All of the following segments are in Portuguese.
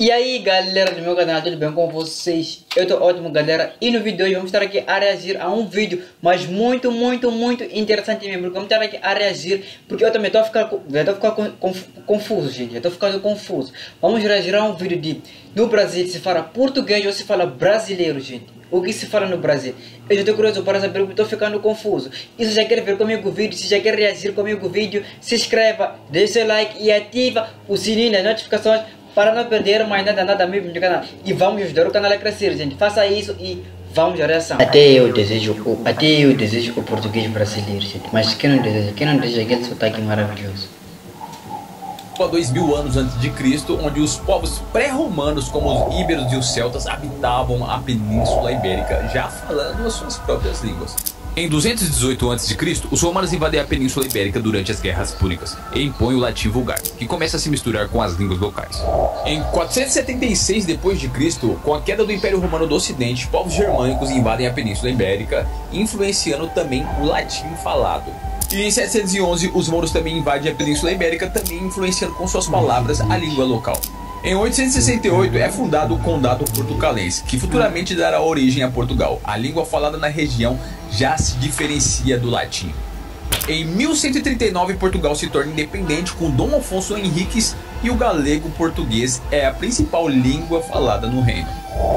E aí galera do meu canal, tudo bem com vocês? Eu tô ótimo galera, e no vídeo de hoje vamos estar aqui a reagir a um vídeo, mas muito interessante mesmo, porque vamos estar aqui a reagir, porque eu também estou a ficar confuso, gente, eu tô ficando confuso. Vamos reagir a um vídeo de, no Brasil se fala português ou se fala brasileiro, gente. O que se fala no Brasil? Eu já estou curioso para saber, porque estou ficando confuso. E se já quer ver comigo o vídeo, se já quer reagir comigo o vídeo, se inscreva, deixe seu like e ativa o sininho das notificações para não perder mais nada mesmo do canal. E vamos ajudar o canal a crescer, gente. Faça isso e vamos à reação. Até eu desejo o português brasileiro, gente. Mas quem não deseja aquele sotaque maravilhoso? 2000 anos antes de Cristo, onde os povos pré-romanos, como os íberos e os celtas, habitavam a Península Ibérica, já falando as suas próprias línguas. Em 218 a.C., os romanos invadem a Península Ibérica durante as Guerras Púnicas e impõem o latim vulgar, que começa a se misturar com as línguas locais. Em 476 d.C., com a queda do Império Romano do Ocidente, povos germânicos invadem a Península Ibérica, influenciando também o latim falado. E em 711, os mouros também invadem a Península Ibérica, também influenciando com suas palavras a língua local. Em 868 é fundado o Condado Portucalense, que futuramente dará origem a Portugal. A língua falada na região já se diferencia do latim. Em 1139, Portugal se torna independente com Dom Afonso Henriques, e o galego-português é a principal língua falada no reino.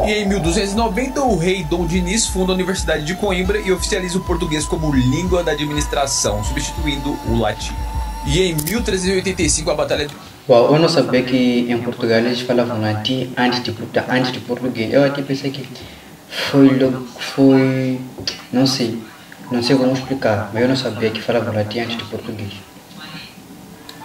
E em 1290, o rei Dom Dinis funda a Universidade de Coimbra e oficializa o português como língua da administração, substituindo o latim. E em 1385, a Batalha de... Uau, eu não sabia que em Portugal eles falavam latim antes de português. Eu até pensei que foi, não sei como explicar, mas eu não sabia que falavam latim antes de português.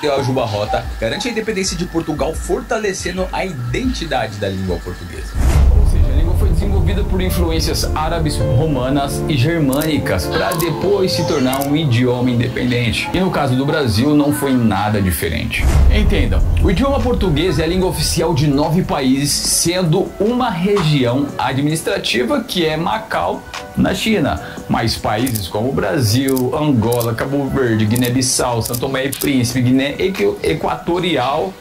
A Jubarrota garante a independência de Portugal, fortalecendo a identidade da língua portuguesa. Ou seja, a língua foi desenvolvida por influências árabes, romanas e germânicas para depois se tornar um idioma independente. E no caso do Brasil não foi nada diferente. Entendam, o idioma português é a língua oficial de 9 países, sendo uma região administrativa que é Macau, na China, mas países como Brasil, Angola, Cabo Verde, Guiné-Bissau, São Tomé e Príncipe, Guiné Equatorial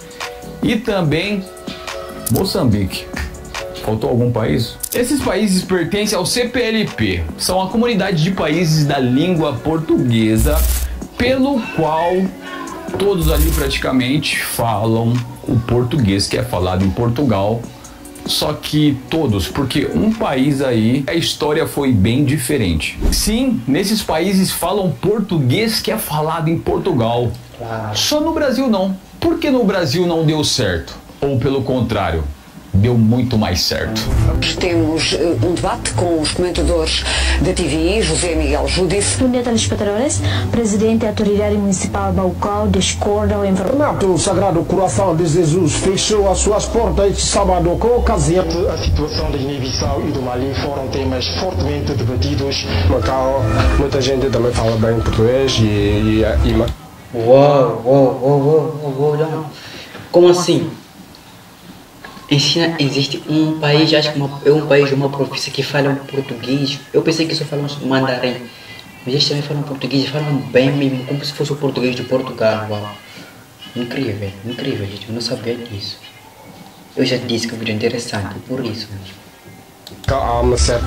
e também Moçambique. Faltou algum país? Esses países pertencem ao CPLP, são a comunidade de países da língua portuguesa, pelo qual todos ali praticamente falam o português que é falado em Portugal. Só que todos, porque um país aí, a história foi bem diferente. Sim, nesses países falam português que é falado em Portugal. Só no Brasil não. Por que no Brasil não deu certo? Ou pelo contrário, deu muito mais certo. Temos um debate com os comentadores da TVI, José Miguel Judice. O Neto Petrolés, presidente da autoridade municipal Baucau, discorda o envolvimento. O Sagrado Coração de Jesus fechou as suas portas este sábado com a ocasião. A situação da Guiné-Bissau e do Mali foram temas fortemente debatidos. Macau, muita gente também fala bem português e Uau, como assim? Em China existe um país, acho que é um país, uma província que fala português. Eu pensei que só falam mandarim, mas eles também falam português, falam bem mesmo, como se fosse o português de Portugal. Uau, incrível, gente, eu não sabia disso. Eu já disse que o vídeo é interessante, por isso mesmo. há uma certa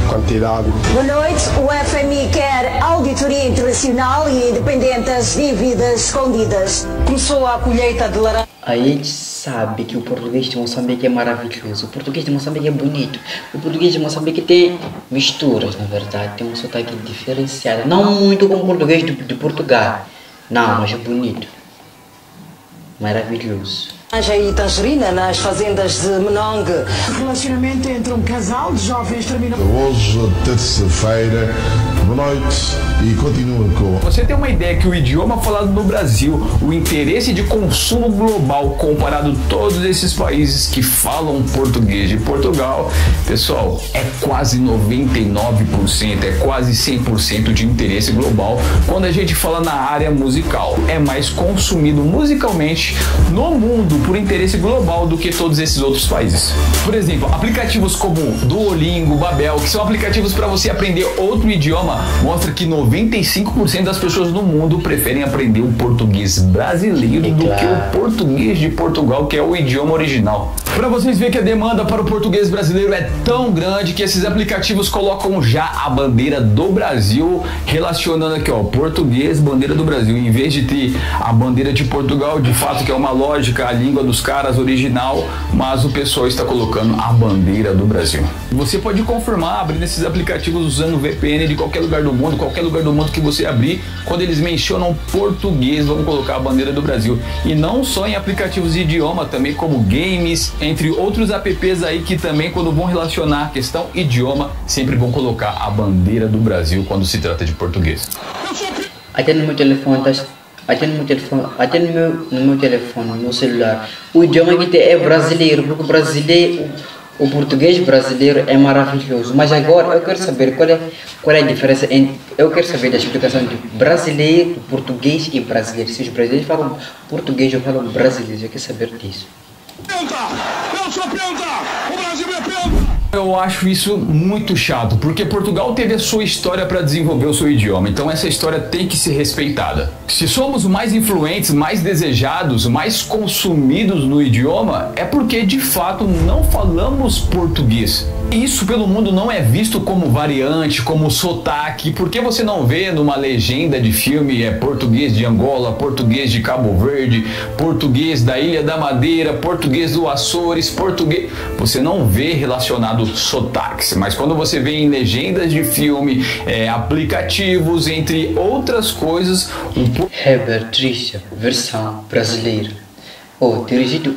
quantidade. Boa noite. O FMI quer auditoria internacional e independentes de vidas escondidas. Começou a colheita de laranja. A gente sabe que o português de Moçambique é maravilhoso, o português de Moçambique é bonito, o português de Moçambique tem misturas, na verdade, tem um sotaque diferenciado, não muito como o português de Portugal, não, mas é bonito, maravilhoso. Laranja e tangerina nas fazendas de Menong. O relacionamento entre um casal de jovens terminou. Hoje, terça-feira, boa noite e continua com... Você tem uma ideia que o idioma falado no Brasil, o interesse de consumo global comparado a todos esses países que falam português de Portugal, pessoal, é quase 99%, é quase 100% de interesse global quando a gente fala na área musical. É mais consumido musicalmente no mundo por interesse global do que todos esses outros países. Por exemplo, aplicativos como Duolingo, Babel, que são aplicativos para você aprender outro idioma, idioma mostra que 95% das pessoas no mundo preferem aprender o português brasileiro do que o português de Portugal, que é o idioma original. Para vocês verem que a demanda para o português brasileiro é tão grande que esses aplicativos colocam já a bandeira do Brasil, relacionando aqui, ó, português, bandeira do Brasil, em vez de ter a bandeira de Portugal, de fato que é uma lógica, a língua dos caras original, mas o pessoal está colocando a bandeira do Brasil. Você pode confirmar abrindo esses aplicativos usando VPN de qualquer lugar do mundo que você abrir, quando eles mencionam português, vão colocar a bandeira do Brasil. E não só em aplicativos de idioma, também como games, entre outros apps aí que também, quando vão relacionar a questão idioma, sempre vão colocar a bandeira do Brasil quando se trata de português. Até no meu telefone, no meu celular, o idioma que tem é brasileiro, porque o português brasileiro é maravilhoso. Mas agora eu quero saber qual é a diferença entre, eu quero saber da explicação de brasileiro, português e brasileiro. Se os brasileiros falam português ou falam brasileiro, eu quero saber disso. Eu sou penta! O Brasil é penta! Eu acho isso muito chato, porque Portugal teve a sua história para desenvolver o seu idioma, então essa história tem que ser respeitada. Se somos mais influentes, mais desejados, mais consumidos no idioma, é porque de fato não falamos português. Isso pelo mundo não é visto como variante, como sotaque, porque você não vê numa legenda de filme português de Angola, português de Cabo Verde, português da Ilha da Madeira, português do Açores, português... Você não vê relacionado sotaques, mas quando você vê em legendas de filme, aplicativos, entre outras coisas... Heber, Trisha, versão brasileira. Dirigido...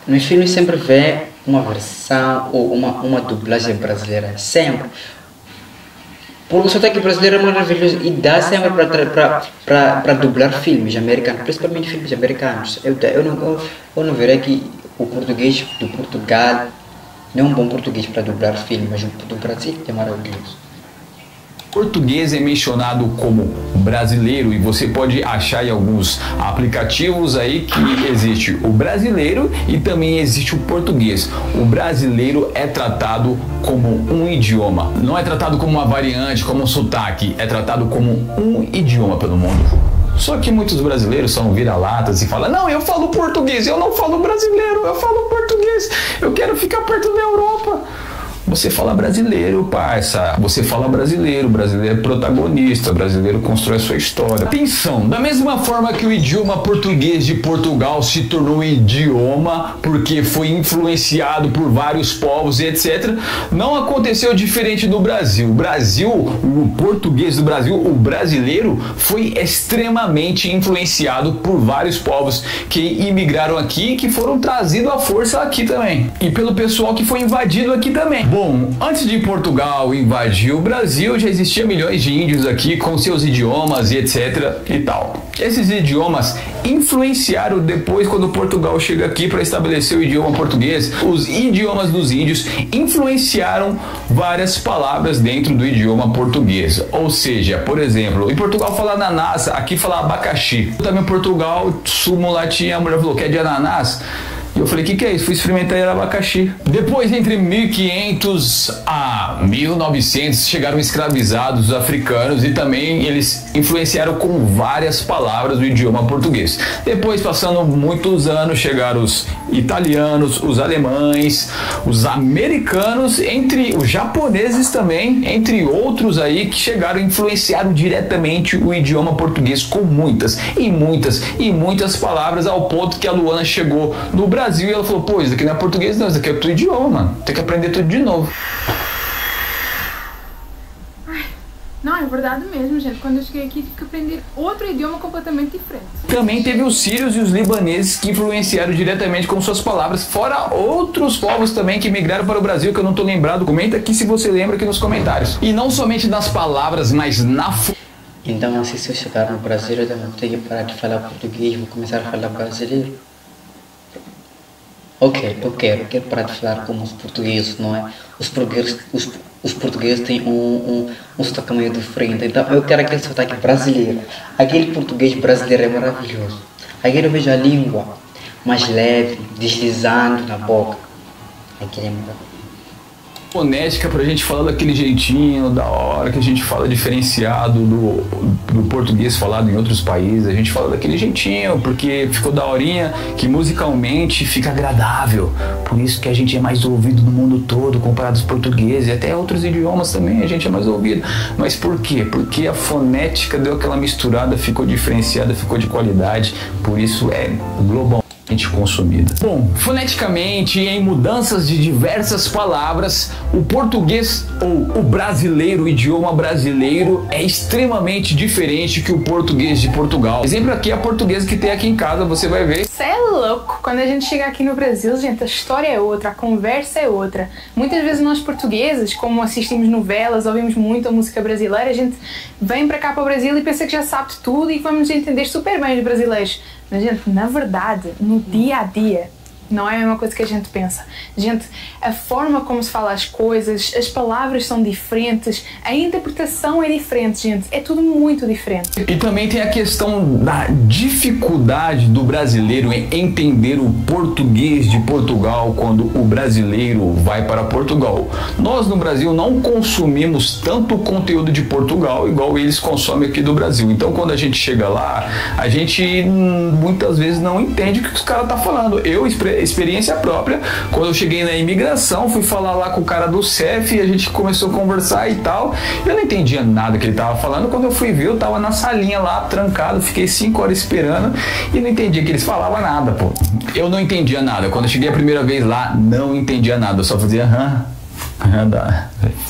Nos filmes sempre vê uma versão ou uma dublagem brasileira, sempre. Porque o sotaque brasileiro é maravilhoso e dá sempre para dublar filmes americanos, principalmente filmes americanos. Eu não verei que o português do Portugal não é um bom português para dublar filmes, mas o do Brasil é maravilhoso. Português é mencionado como brasileiro e você pode achar em alguns aplicativos aí que existe o brasileiro e também existe o português. O brasileiro é tratado como um idioma, não é tratado como uma variante, como um sotaque, é tratado como um idioma pelo mundo. Só que muitos brasileiros são vira-latas e falam: não, eu falo português, eu não falo brasileiro, eu falo português, eu quero ficar perto da Europa. Você fala brasileiro, parça. Você fala brasileiro, brasileiro é protagonista, brasileiro constrói a sua história. Atenção, da mesma forma que o idioma português de Portugal se tornou um idioma porque foi influenciado por vários povos e etc., não aconteceu diferente no Brasil. O português do Brasil, o brasileiro, foi extremamente influenciado por vários povos que imigraram aqui e que foram trazidos à força aqui também. E pelo pessoal que foi invadido aqui também. Bom, antes de Portugal invadir o Brasil, já existia milhões de índios aqui com seus idiomas e etc e tal. Esses idiomas influenciaram depois quando Portugal chega aqui para estabelecer o idioma português. Os idiomas dos índios influenciaram várias palavras dentro do idioma português. Ou seja, por exemplo, em Portugal fala ananás, aqui fala abacaxi. Também em Portugal, sul latim, a mulher falou que é de ananás. E eu falei, o que é isso? Fui experimentar e era abacaxi. Depois, entre 1500 a 1900, chegaram escravizados os africanos e também eles influenciaram com várias palavras do idioma português. Depois, passando muitos anos, chegaram os italianos, os alemães, os americanos, entre os japoneses também, entre outros aí que chegaram e influenciaram diretamente o idioma português com muitas palavras, ao ponto que a Luana chegou no Brasil e ela falou: pô, isso aqui não é português não, isso aqui é outro idioma, mano. Tem que aprender tudo de novo. Não, é verdade mesmo, gente. Quando eu cheguei aqui, tive que aprender outro idioma completamente diferente. Também teve os sírios e os libaneses que influenciaram diretamente com suas palavras, fora outros povos também que migraram para o Brasil, que eu não tô lembrado. Comenta aqui se você lembra aqui nos comentários. E não somente nas palavras, mas na... Então, assim, se eu chegar no Brasil, eu não tenho que parar de falar português, vou começar a falar brasileiro. Ok, eu quero parar de falar como os portugueses, não é? Os portugueses têm um sotaque meio diferente, então eu quero aquele sotaque brasileiro. Aquele português brasileiro é maravilhoso. Aquele eu vejo a língua mais leve, deslizando na boca. Aquele é maravilhoso. fonética pra gente falar daquele jeitinho, da hora que a gente fala diferenciado do português falado em outros países. A gente fala daquele jeitinho, porque ficou daorinha, que musicalmente fica agradável. Por isso que a gente é mais ouvido no mundo todo, comparado aos portugueses, e até outros idiomas também a gente é mais ouvido. Mas por quê? Porque a fonética deu aquela misturada, ficou diferenciada, ficou de qualidade, por isso é global consumida. Bom, foneticamente, em mudanças de diversas palavras, o português ou o brasileiro, o idioma brasileiro, é extremamente diferente que o português de Portugal. Exemplo aqui é a portuguesa que tem aqui em casa, você vai ver. Você é louco! Quando a gente chega aqui no Brasil, gente, a história é outra, a conversa é outra. Muitas vezes nós portugueses, como assistimos novelas, ouvimos muita música brasileira, a gente vem para cá para o Brasil e pensa que já sabe tudo e vamos entender super bem os brasileiros. Mas, gente, na verdade, no dia a dia, não é a mesma coisa que a gente pensa. Gente, a forma como se fala as coisas, as palavras são diferentes, a interpretação é diferente, gente. É tudo muito diferente. E também tem a questão da dificuldade do brasileiro em entender o português de Portugal quando o brasileiro vai para Portugal. Nós no Brasil não consumimos tanto conteúdo de Portugal igual eles consomem aqui do Brasil. Então quando a gente chega lá, a gente muitas vezes não entende o que os caras estão falando. Eu, experiência própria, quando eu cheguei na imigração, fui falar lá com o cara do CEF e a gente começou a conversar e tal, eu não entendia nada que ele tava falando. Quando eu fui ver, eu tava na salinha lá, trancado, fiquei 5 horas esperando e não entendia que eles falavam nada, pô. Eu não entendia nada. Quando eu cheguei a primeira vez lá, não entendia nada, eu só fazia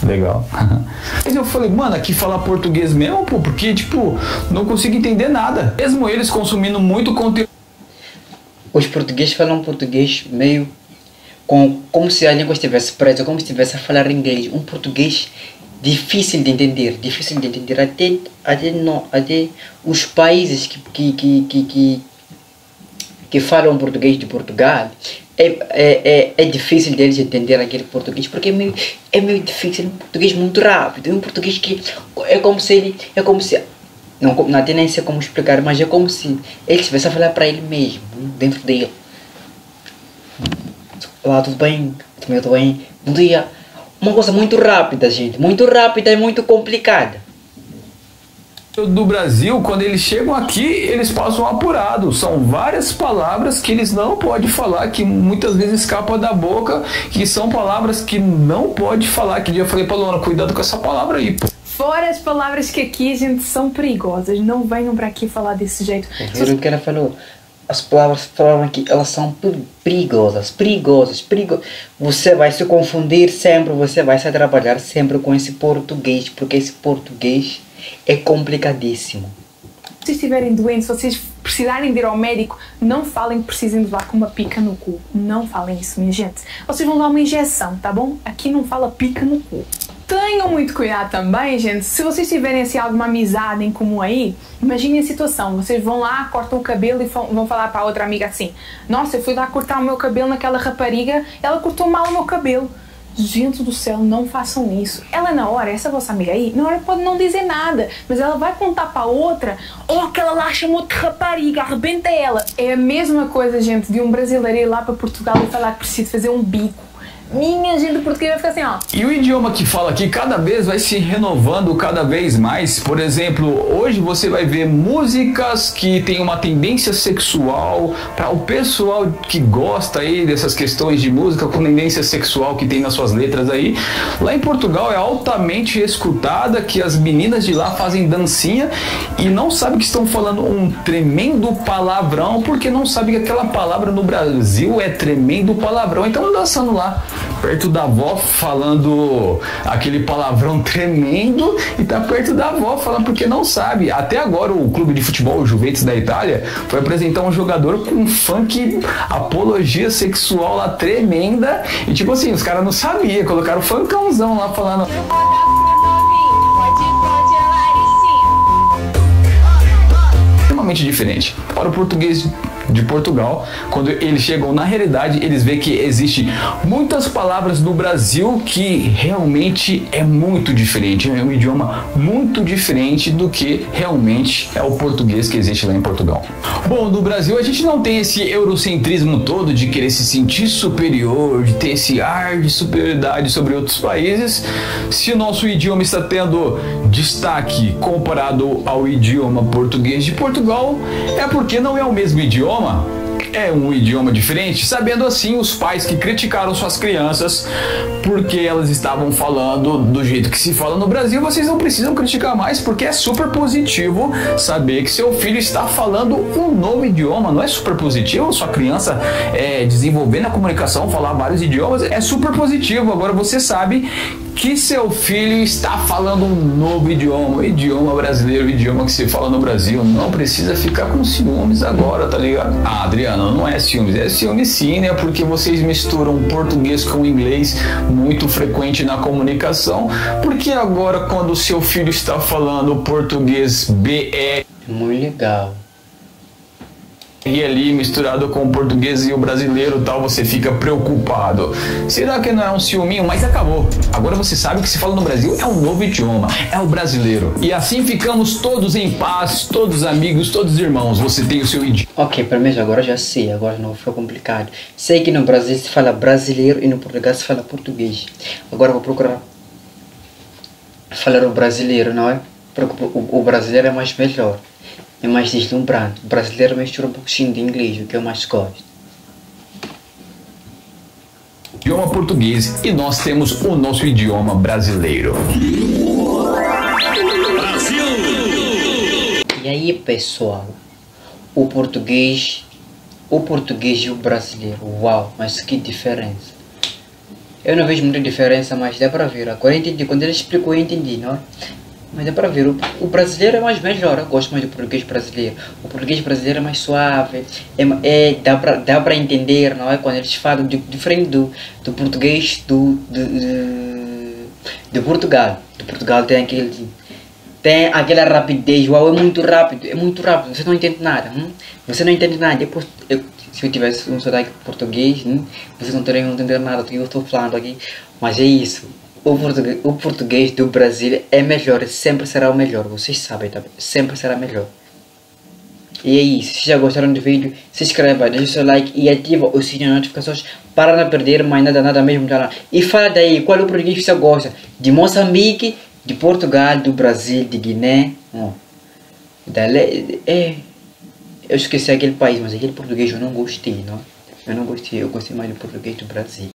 legal. Mas eu falei, mano, aqui falar português mesmo, pô, porque, tipo, não consigo entender nada. Mesmo eles consumindo muito conteúdo. Os portugueses falam português meio como se a língua estivesse presa, como se estivesse a falar inglês. Um português difícil de entender até os países que falam português de Portugal. É difícil deles entender aquele português, porque é meio difícil, um português muito rápido, um português que é como se não tem nem sei como explicar, mas é como se ele estivesse a falar para ele mesmo, dentro dele. Olá, tudo bem? Tudo bem? Bom dia. Uma coisa muito rápida, gente, muito rápida e muito complicada. Do Brasil, quando eles chegam aqui, eles passam apurado. São várias palavras que eles não podem falar, que muitas vezes escapam da boca, que são palavras que não pode falar. Que dia eu falei pra Luana, cuidado com essa palavra aí, pô. Fora as palavras que aqui, gente, são perigosas. Não venham para aqui falar desse jeito. O que ela falou? As palavras falaram que elas são perigosas. Você vai se confundir sempre, você vai se atrapalhar sempre com esse português, porque esse português é complicadíssimo. Se vocês estiverem doentes, se vocês precisarem de ir ao médico, não falem que precisem de levar com uma pica no cu. Não falem isso, minha gente. Vocês vão dar uma injeção, tá bom? Aqui não fala pica no cu. Tenham muito cuidado também, gente. Se vocês tiverem assim, alguma amizade em comum aí, imaginem a situação. Vocês vão lá, cortam o cabelo e vão falar para a outra amiga assim: nossa, eu fui lá cortar o meu cabelo naquela rapariga, ela cortou mal o meu cabelo. Gente do céu, não façam isso. Ela na hora, essa vossa amiga aí, na hora pode não dizer nada, mas ela vai contar para outra: oh, aquela lá chamou de rapariga, arrebenta ela. É a mesma coisa, gente, de um brasileiro ir lá para Portugal e falar que precisa fazer um bico. Minha gente portuguesa vai ficar assim, ó. E o idioma que fala aqui cada vez vai se renovando cada vez mais. Por exemplo, hoje você vai ver músicas que tem uma tendência sexual. Para o pessoal que gosta aí dessas questões de música com tendência sexual que tem nas suas letras aí, lá em Portugal é altamente escutada, que as meninas de lá fazem dancinha e não sabem que estão falando um tremendo palavrão, porque não sabem que aquela palavra no Brasil é tremendo palavrão. Então dançando lá perto da avó, falando aquele palavrão tremendo, e tá perto da avó falando porque não sabe. Até agora o clube de futebol, o Juventus da Itália, foi apresentar um jogador com funk, apologia sexual lá tremenda, e tipo assim, os caras não sabiam, colocaram funkãozão lá falando. Extremamente diferente. Para o português de Portugal. Quando eles chegam na realidade, eles veem que existe muitas palavras no Brasil que realmente é muito diferente, é um idioma muito diferente do que realmente é o português que existe lá em Portugal. Bom, no Brasil a gente não tem esse eurocentrismo todo de querer se sentir superior, de ter esse ar de superioridade sobre outros países. Se o nosso idioma está tendo destaque comparado ao idioma português de Portugal, é porque não é o mesmo idioma, é um idioma diferente. Sabendo assim, os pais que criticaram suas crianças porque elas estavam falando do jeito que se fala no Brasil, vocês não precisam criticar mais, porque é super positivo saber que seu filho está falando um novo idioma. Não é super positivo sua criança desenvolver na comunicação, falar vários idiomas? É super positivo. Agora você sabe que seu filho está falando um novo idioma, o idioma brasileiro, o idioma que se fala no Brasil. Não precisa ficar com ciúmes agora, tá ligado? Ah, Adriano, não é ciúmes, é ciúmes sim, né? Porque vocês misturam português com inglês muito frequente na comunicação. Porque agora, quando seu filho está falando português BR, muito legal, e ali misturado com o português e o brasileiro tal, você fica preocupado. Será que não é um ciúminho? Mas acabou. Agora você sabe que se fala no Brasil é um novo idioma, é o brasileiro. E assim ficamos todos em paz, todos amigos, todos irmãos. Você tem o seu idioma. Ok, pelo menos agora já sei, agora não foi complicado. Sei que no Brasil se fala brasileiro e no Portugal se fala português. Agora vou procurar falar o brasileiro, não é? Porque o brasileiro é mais melhor. É mais deslumbrante. O brasileiro mistura um pouquinho de inglês, o que eu mais gosto. Idioma português, e nós temos o nosso idioma brasileiro. Brasil! E aí, pessoal, o português e o brasileiro, uau, mas que diferença. Eu não vejo muita diferença, mas dá pra ver. Agora eu entendi, quando ele explicou eu entendi, não é? Mas dá pra ver, o brasileiro é mais melhor, eu gosto mais do português brasileiro. O português brasileiro é mais suave, dá pra entender, não é? Quando eles falam diferente do português de Portugal. Do Portugal tem aquela rapidez, uau, é muito rápido, você não entende nada. Você não entende nada. Depois, se eu tivesse um sotaque português, vocês não teriam entendido nada do que eu estou falando aqui. Mas é isso. O português do Brasil é melhor, sempre será o melhor, vocês sabem, tá? Sempre será melhor. E é isso, se já gostaram do vídeo, se inscreva, deixa o seu like e ativa o sininho de notificações para não perder mais nada mesmo. Tá? E fala daí, qual é o português que você gosta? De Moçambique, de Portugal, do Brasil, de Guiné? Eu esqueci aquele país, mas aquele português eu não gostei, não? Eu não gostei, eu gostei mais do português do Brasil.